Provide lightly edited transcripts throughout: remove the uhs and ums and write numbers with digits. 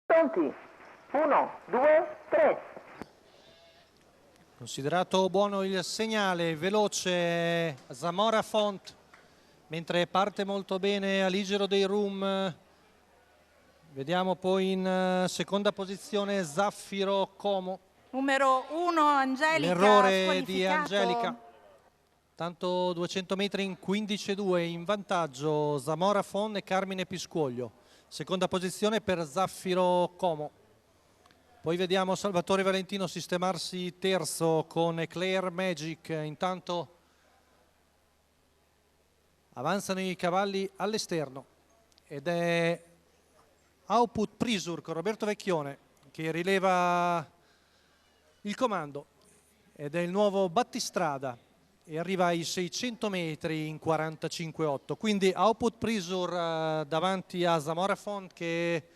Pronti? 1, 2, 3. Considerato buono il segnale, veloce Zamora Font, mentre parte molto bene Aligero dei Rum. Vediamo poi in seconda posizione Zaffiro Como. Numero 1 Angelica, L'errore di squalificato. Angelica. Tanto 200 metri in 15,2 in vantaggio Zamora Font e Carmine Piscuoglio. Seconda posizione per Zaffiro Como. Poi vediamo Salvatore Valentino sistemarsi terzo con Eclair Magic. Intanto avanzano i cavalli all'esterno ed è Output Prisur con Roberto Vecchione che rileva il comando ed è il nuovo battistrada e arriva ai 600 metri in 45,8. Quindi Output Prisur davanti a Zamora Font che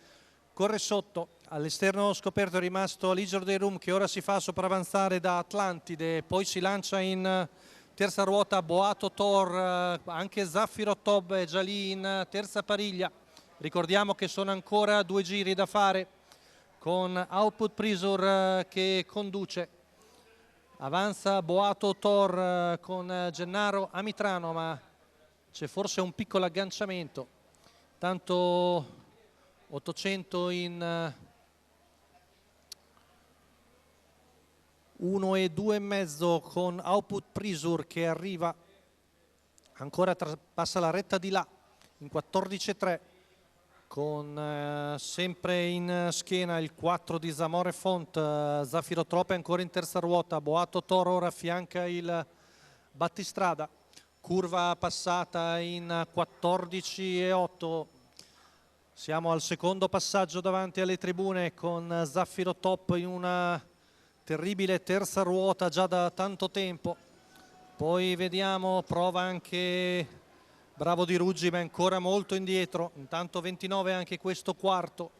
corre sotto. All'esterno scoperto è rimasto Aligero dei Rum che ora si fa sopravanzare da Atlantide, poi si lancia in terza ruota Boato Thor, anche Zaffiro Tob è già lì in terza pariglia. Ricordiamo che sono ancora 2 giri da fare con Output Prisur che conduce. Avanza Boato Thor con Gennaro Amitrano, ma c'è forse un piccolo agganciamento. Tanto 800 in 1,2,5 con Output Prisur che arriva ancora, passa la retta di là in 14,3 con sempre in schiena il 4 di Zamora Font. Zaffiro Troppe ancora in terza ruota, Boato Toro ora affianca il battistrada, curva passata in 14,8. Siamo al secondo passaggio davanti alle tribune con Zaffiro Top in una terribile terza ruota già da tanto tempo. Poi vediamo, prova anche Bravo di Ruggi, ma è ancora molto indietro. Intanto 29 anche questo quarto.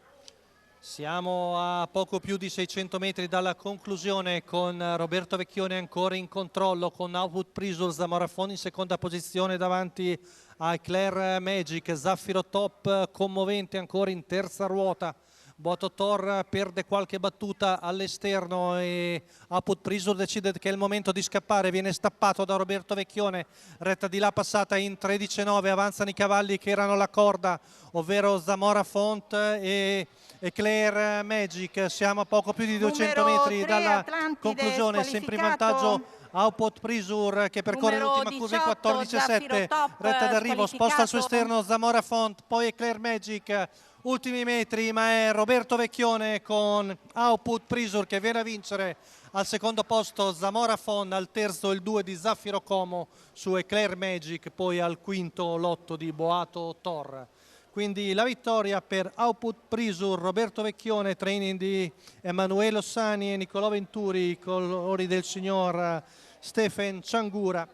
Siamo a poco più di 600 metri dalla conclusione con Roberto Vecchione ancora in controllo, con Output Prisur, Zamora Font in seconda posizione davanti a Eclair Magic. Zaffiro Top commovente ancora in terza ruota. Boato Thor perde qualche battuta all'esterno e Output Prisur decide che è il momento di scappare, viene stappato da Roberto Vecchione, retta di là passata in 13,9, avanzano i cavalli che erano la corda, ovvero Zamora Font e Eclair Magic. Siamo a poco più di 200 metri dalla Atlantide, conclusione, sempre in vantaggio Output Prisur che percorre l'ultima curva in 14,7, retta d'arrivo, sposta al suo esterno Zamora Font, poi Eclair Magic. Ultimi metri, ma è Roberto Vecchione con Output Prisur che viene a vincere. Al secondo posto Zamora Font, al terzo il 2 di Zaffiro Como su Eclair Magic, poi al quinto l'8 di Boato Thor. Quindi la vittoria per Output Prisur, Roberto Vecchione, training di Emanuele Ossani e Nicolò Venturi, colori del signor Stephen Ciangura.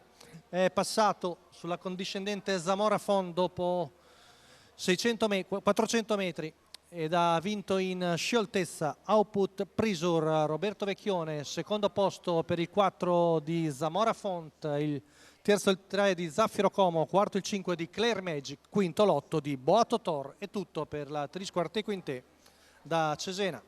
È passato sulla condiscendente Zamora Font dopo 400 metri ed ha vinto in scioltezza Output Prisur. Roberto Vecchione, secondo posto per il 4 di Zamora Font, il terzo il 3 di Zaffiro Como, quarto il 5 di Eclair Magic, quinto l'8 di Boato Thor. È tutto per la Trisquarte Quintè da Cesena.